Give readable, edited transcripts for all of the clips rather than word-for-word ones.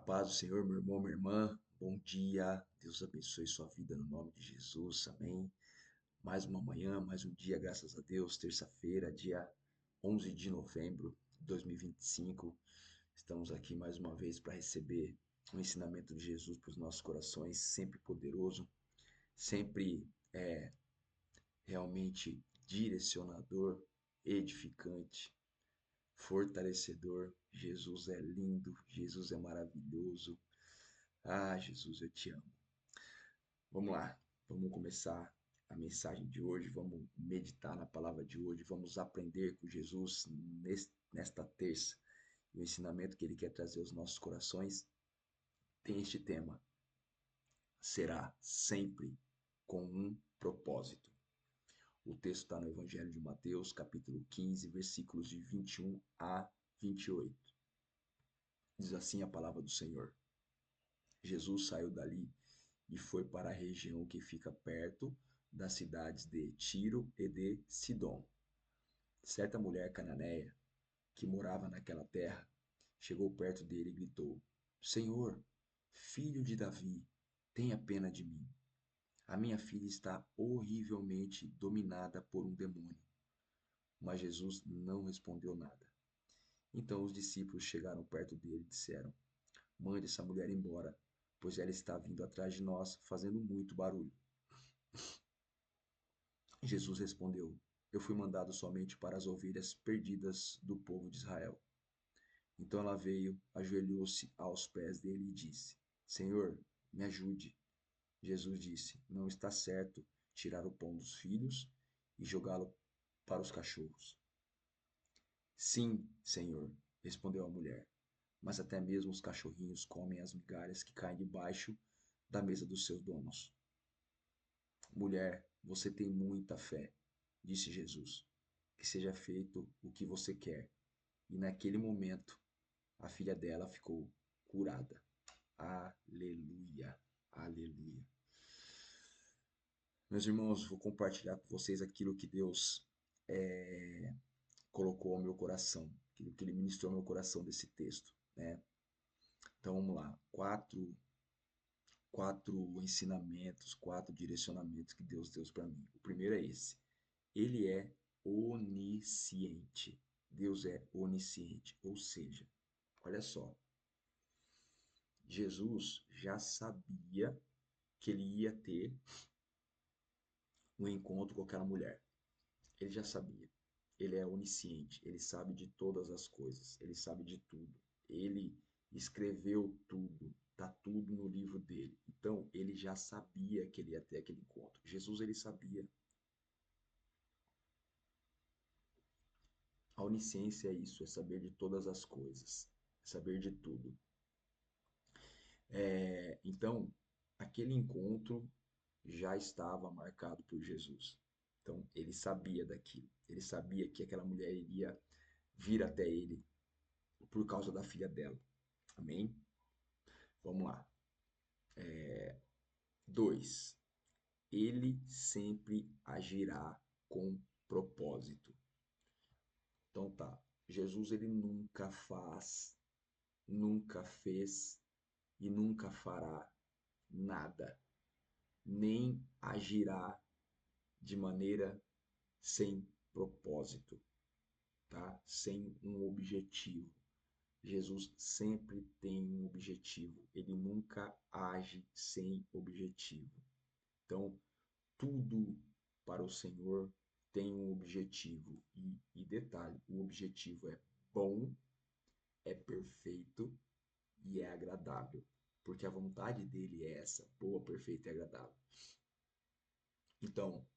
Paz do Senhor, meu irmão, minha irmã, bom dia, Deus abençoe sua vida no nome de Jesus, amém. Mais uma manhã, mais um dia, graças a Deus, terça-feira, dia 11 de novembro de 2025. Estamos aqui mais uma vez para receber o ensinamento de Jesus para os nossos corações, sempre poderoso, sempre realmente direcionador, edificante, fortalecedor. Jesus é lindo, Jesus é maravilhoso. Ah, Jesus, eu te amo. Vamos lá, vamos começar a mensagem de hoje, vamos meditar na palavra de hoje, vamos aprender com Jesus nesta terça. O ensinamento que ele quer trazer aos nossos corações tem este tema: será sempre com um propósito. O texto está no Evangelho de Mateus, capítulo 15, versículos de 21 a 28. Diz assim a palavra do Senhor: Jesus saiu dali e foi para a região que fica perto das cidades de Tiro e de Sidom. Certa mulher cananeia que morava naquela terra chegou perto dele e gritou: Senhor, filho de Davi, tenha pena de mim. A minha filha está horrivelmente dominada por um demônio. Mas Jesus não respondeu nada. Então os discípulos chegaram perto dele e disseram: Mande essa mulher embora, pois ela está vindo atrás de nós, fazendo muito barulho. Jesus respondeu: Eu fui mandado somente para as ovelhas perdidas do povo de Israel. Então ela veio, ajoelhou-se aos pés dele e disse: Senhor, me ajude. Jesus disse: Não está certo tirar o pão dos filhos e jogá-lo para os cachorros. Sim, Senhor, respondeu a mulher, mas até mesmo os cachorrinhos comem as migalhas que caem debaixo da mesa dos seus donos. Mulher, você tem muita fé, disse Jesus. Que seja feito o que você quer. E naquele momento, a filha dela ficou curada. Aleluia, aleluia. Meus irmãos, vou compartilhar com vocês aquilo que Deus colocou ao meu coração, aquilo que Ele ministrou ao meu coração desse texto, né? Então vamos lá, quatro ensinamentos, quatro direcionamentos que Deus deu para mim. O primeiro é esse: Ele é onisciente. Deus é onisciente, ou seja, olha só, Jesus já sabia que ele ia ter um encontro com aquela mulher. Ele já sabia. Ele é onisciente, ele sabe de todas as coisas, ele sabe de tudo. Ele escreveu tudo, tá tudo no livro dele. Então, ele já sabia que ele ia ter aquele encontro. Jesus, ele sabia. A onisciência é isso, é saber de todas as coisas, é saber de tudo. Então, aquele encontro já estava marcado por Jesus. Então, ele sabia daquilo. Ele sabia que aquela mulher iria vir até ele por causa da filha dela. Amém? Vamos lá. 2. Ele sempre agirá com propósito. Então tá. Jesus ele nunca faz, nunca fez e nunca fará nada, nem agirá de maneira sem propósito, tá? Sem um objetivo. Jesus sempre tem um objetivo, ele nunca age sem objetivo. Então, tudo para o Senhor tem um objetivo. E detalhe, o objetivo é bom, é perfeito e é agradável. Porque a vontade dele é essa, boa, perfeita e agradável. Então,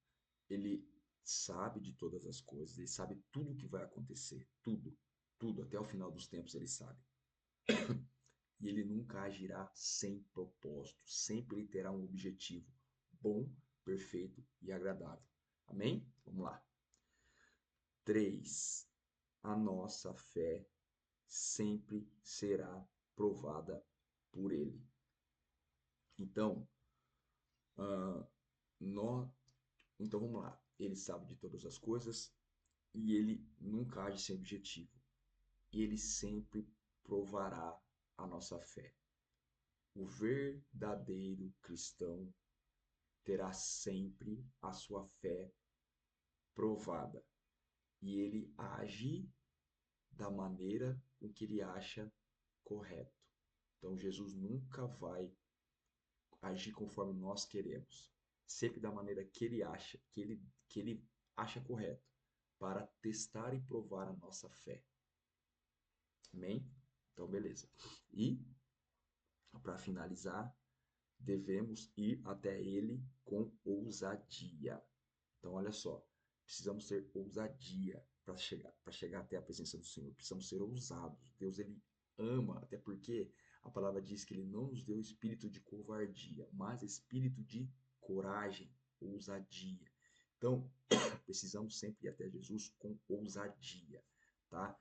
ele sabe de todas as coisas, ele sabe tudo o que vai acontecer, tudo, tudo, até o final dos tempos ele sabe. E ele nunca agirá sem propósito, sempre ele terá um objetivo bom, perfeito e agradável. Amém? Vamos lá. 3. A nossa fé sempre será provada por ele. Então, nós, então vamos lá. Ele sabe de todas as coisas e ele nunca age sem objetivo. E ele sempre provará a nossa fé. O verdadeiro cristão terá sempre a sua fé provada e ele age da maneira com que ele acha correto. Então Jesus nunca vai agir conforme nós queremos, sempre da maneira que ele acha, que ele acha correto, para testar e provar a nossa fé. Amém? Então, beleza. E, para finalizar, devemos ir até ele com ousadia. Então, olha só, precisamos ter ousadia para chegar até a presença do Senhor. Precisamos ser ousados. Deus, ele ama, até porque a palavra diz que ele não nos deu espírito de covardia, mas espírito de coragem, ousadia. Então, precisamos sempre ir até Jesus com ousadia, tá?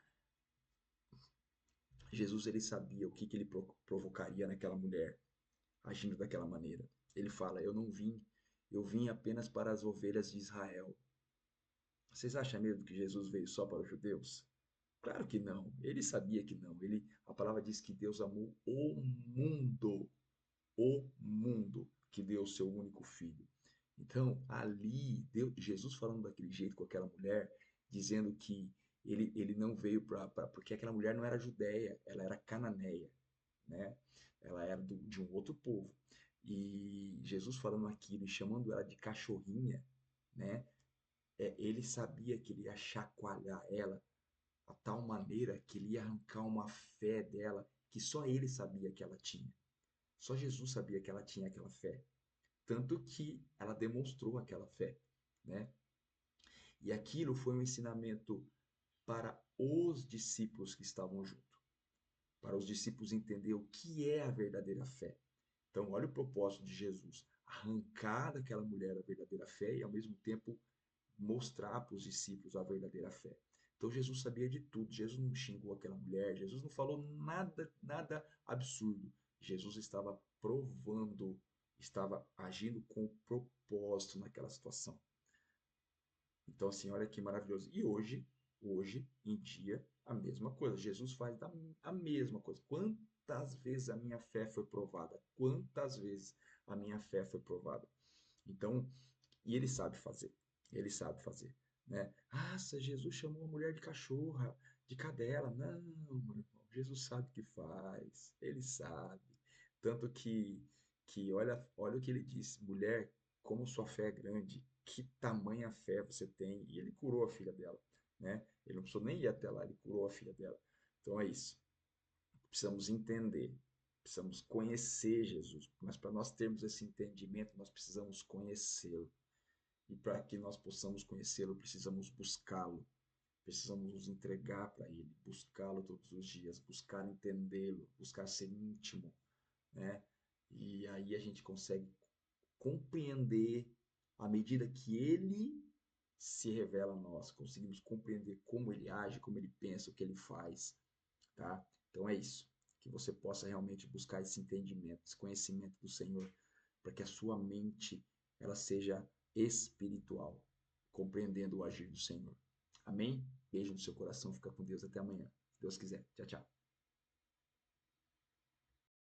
Jesus, ele sabia o que, que ele provocaria naquela mulher, agindo daquela maneira. Ele fala, eu vim apenas para as ovelhas de Israel. Vocês acham mesmo que Jesus veio só para os judeus? Claro que não. Ele sabia que não. A palavra diz que Deus amou o mundo, que deu o seu único filho. Então, ali, Jesus falando daquele jeito com aquela mulher, dizendo que ele não veio porque aquela mulher não era judeia, ela era cananeia, né? Ela era de um outro povo. E Jesus falando aquilo e chamando ela de cachorrinha, né? Ele sabia que ele ia chacoalhar ela a tal maneira que ele ia arrancar uma fé dela que só ele sabia que ela tinha. Só Jesus sabia que ela tinha aquela fé. Tanto que ela demonstrou aquela fé, né? E aquilo foi um ensinamento para os discípulos que estavam junto, para os discípulos entender o que é a verdadeira fé. Então, olha o propósito de Jesus: arrancar daquela mulher a verdadeira fé e, ao mesmo tempo, mostrar para os discípulos a verdadeira fé. Então Jesus sabia de tudo. Jesus não xingou aquela mulher, Jesus não falou nada absurdo. Jesus estava provando, estava agindo com propósito naquela situação. Então, assim, olha que maravilhoso. E hoje em dia, a mesma coisa. Jesus faz a mesma coisa. Quantas vezes a minha fé foi provada? Quantas vezes a minha fé foi provada? Então, e ele sabe fazer. Ele sabe fazer, né? Ah, se Jesus chamou a mulher de cachorra, de cadela. Não, meu irmão. Jesus sabe o que faz. Ele sabe. Tanto que olha o que ele disse: mulher, como sua fé é grande, que tamanha fé você tem. E ele curou a filha dela, né? Ele não precisou nem ir até lá, ele curou a filha dela. Então é isso. Precisamos entender, precisamos conhecer Jesus. Mas para nós termos esse entendimento, nós precisamos conhecê-lo. E para que nós possamos conhecê-lo, precisamos buscá-lo, precisamos nos entregar para ele, buscá-lo todos os dias, buscar entendê-lo, buscar ser íntimo, né? E aí a gente consegue compreender à medida que ele se revela a nós, conseguimos compreender como ele age, como ele pensa, o que ele faz, tá? Então é isso, que você possa realmente buscar esse entendimento, esse conhecimento do Senhor, para que a sua mente ela seja espiritual, compreendendo o agir do Senhor. Amém? Beijo no seu coração, fica com Deus até amanhã, se Deus quiser. Tchau, tchau.